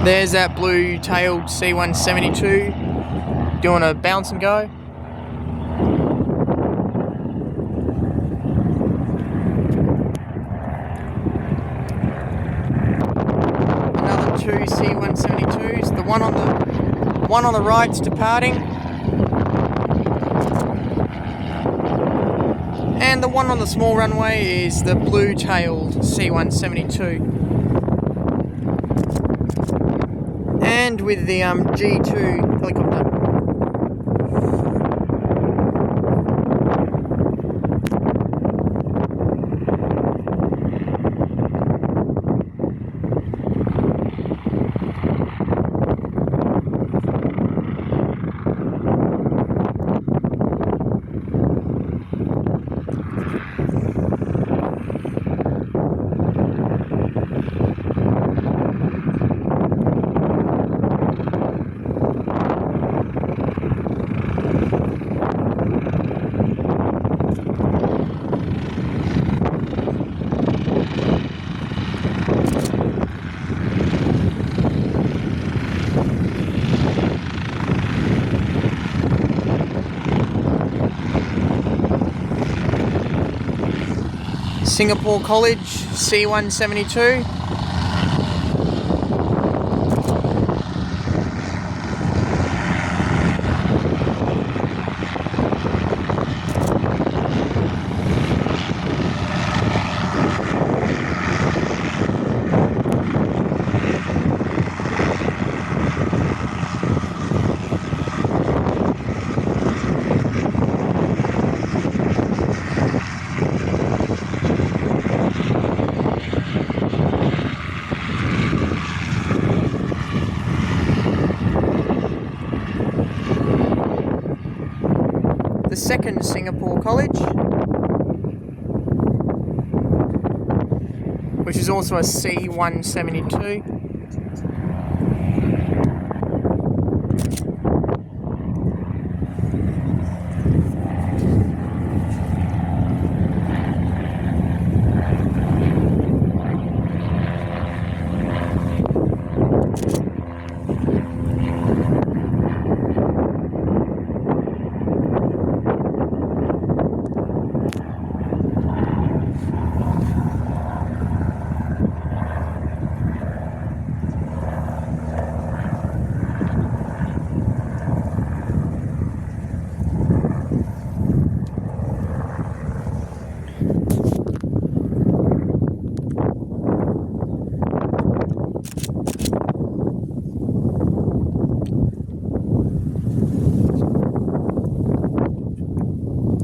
There's that blue-tailed C172 doing a bounce and go. Another two C172s. The one on the right's departing, and the one on the small runway is the blue-tailed C172. And with the G2 helicopter. Singapore College C172. The second Singapore College, which is also a C172.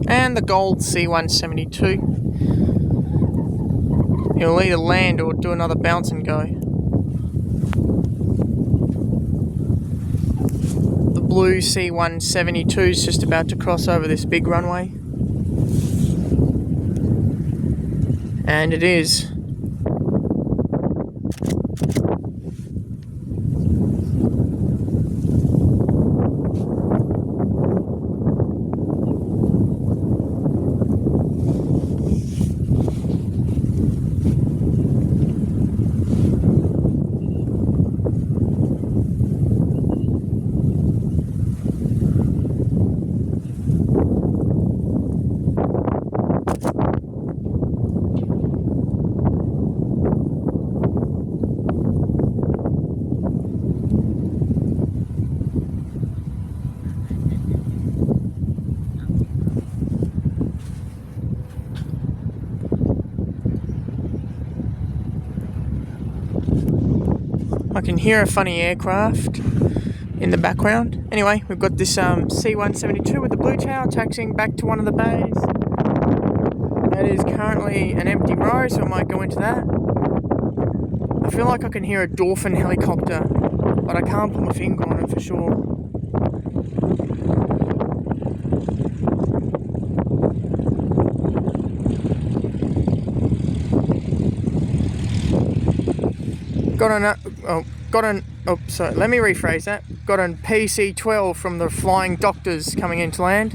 And the gold C172. He'll either land or do another bounce and go. The blue C172 is just about to cross over this big runway. And it is. I can hear a funny aircraft in the background. Anyway, we've got this C172 with the blue tail taxiing back to one of the bays. That is currently an empty row, so I might go into that. I feel like I can hear a Dolphin helicopter, but I can't put my finger on it for sure. Let me rephrase that. Got an PC-12 from the Flying Doctors coming into land.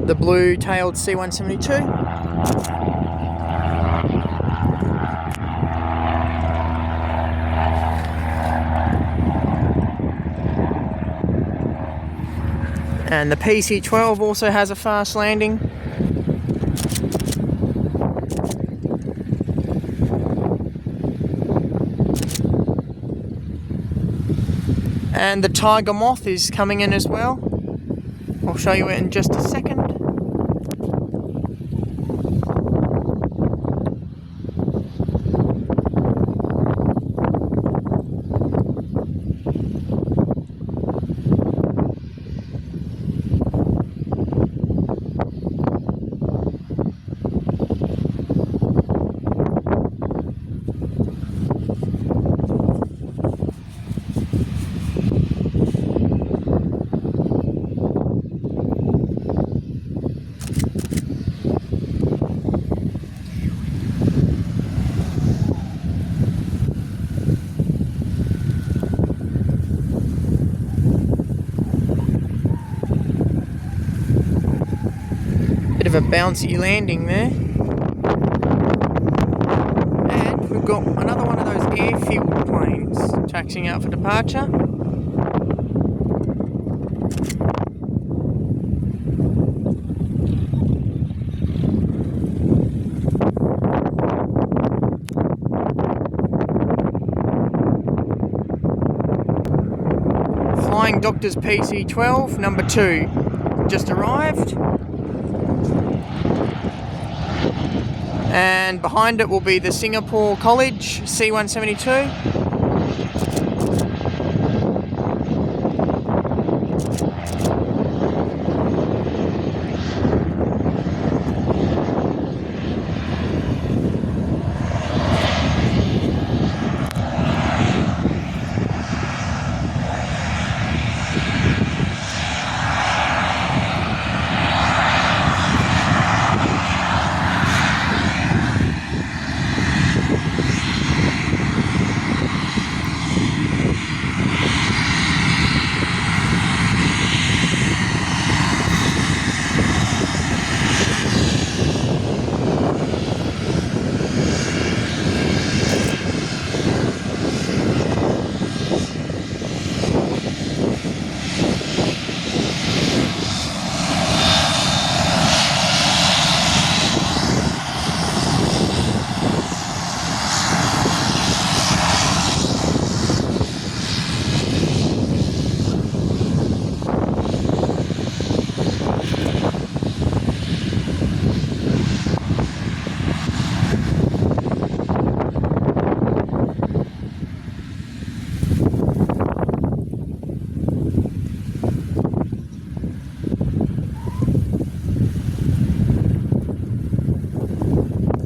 The blue-tailed C-172. And the PC-12 also has a fast landing. And the Tiger Moth is coming in as well. I'll show you it in just a second. Bit of a bouncy landing there. And we've got another one of those airfield planes taxiing out for departure. Flying Doctors PC-12 number 2 just arrived. And behind it will be the Singapore College C-172.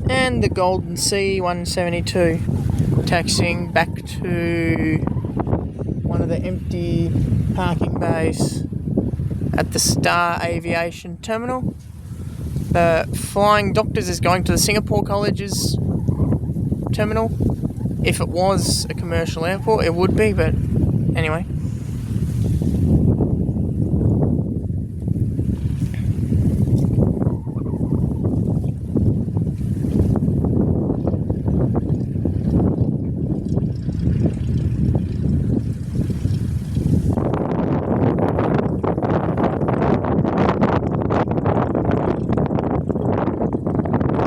And the Golden C-172 taxiing back to one of the empty parking bays at the Star Aviation Terminal. The Flying Doctors is going to the Singapore College's terminal. If it was a commercial airport, it would be, but anyway.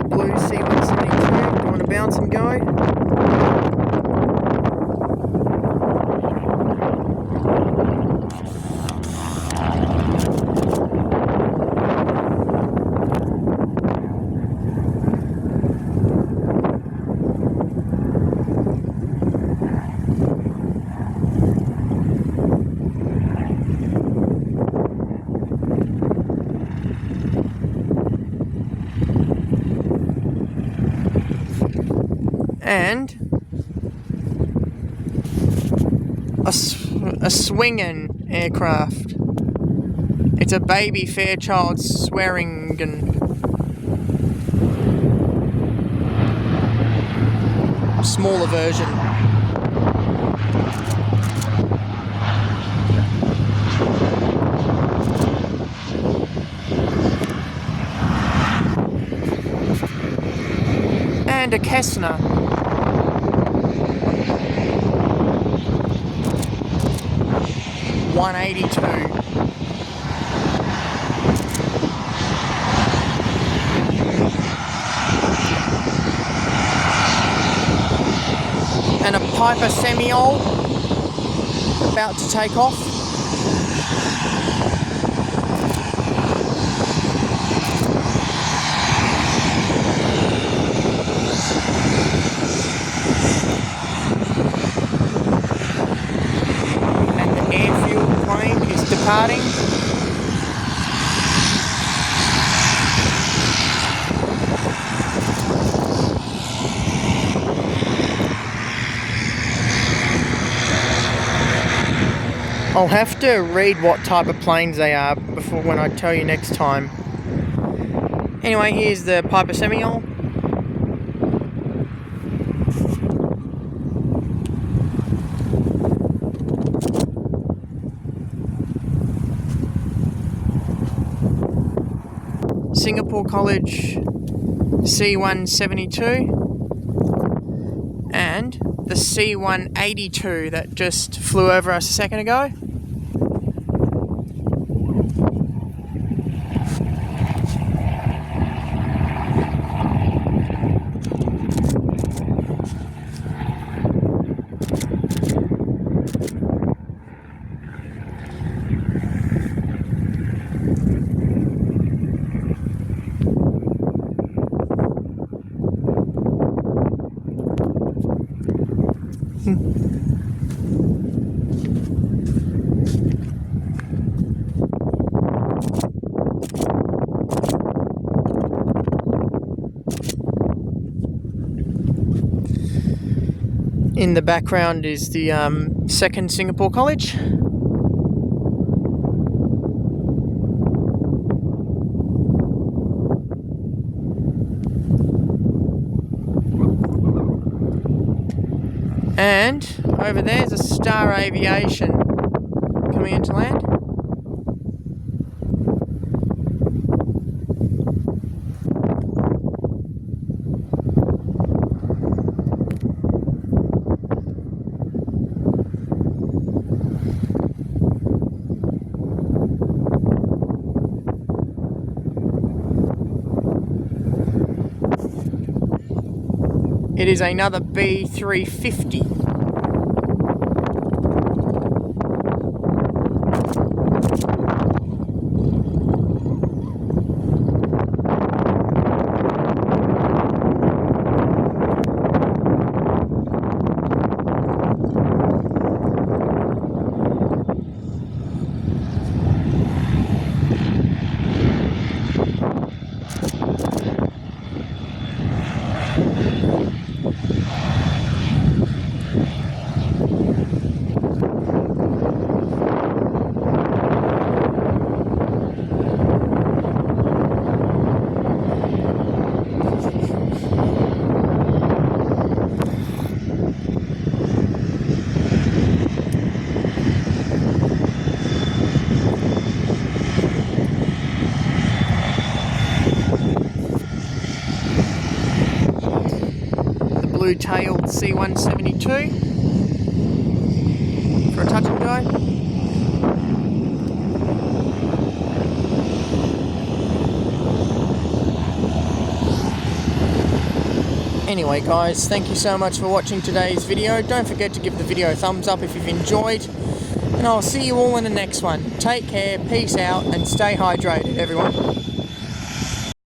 Blue C-172, going to bounce and go. And a swinging aircraft. It's a baby Fairchild Swearingen. Smaller version. a Kessner. $182. And a Piper Semiol about to take off. And the air-fueled plane is departing. I'll have to read what type of planes they are before when I tell you next time. Anyway, here's the Piper Semiol. Singapore College C-172 and the C-182 that just flew over us a second ago. In the background is the second Singapore College. And over there's a Star Aviation coming into land. It is another B350. Blue-tailed C-172 for a touch and go. Anyway guys, thank you so much for watching today's video. Don't forget to give the video a thumbs up if you've enjoyed. And I'll see you all in the next one. Take care, peace out, and stay hydrated everyone.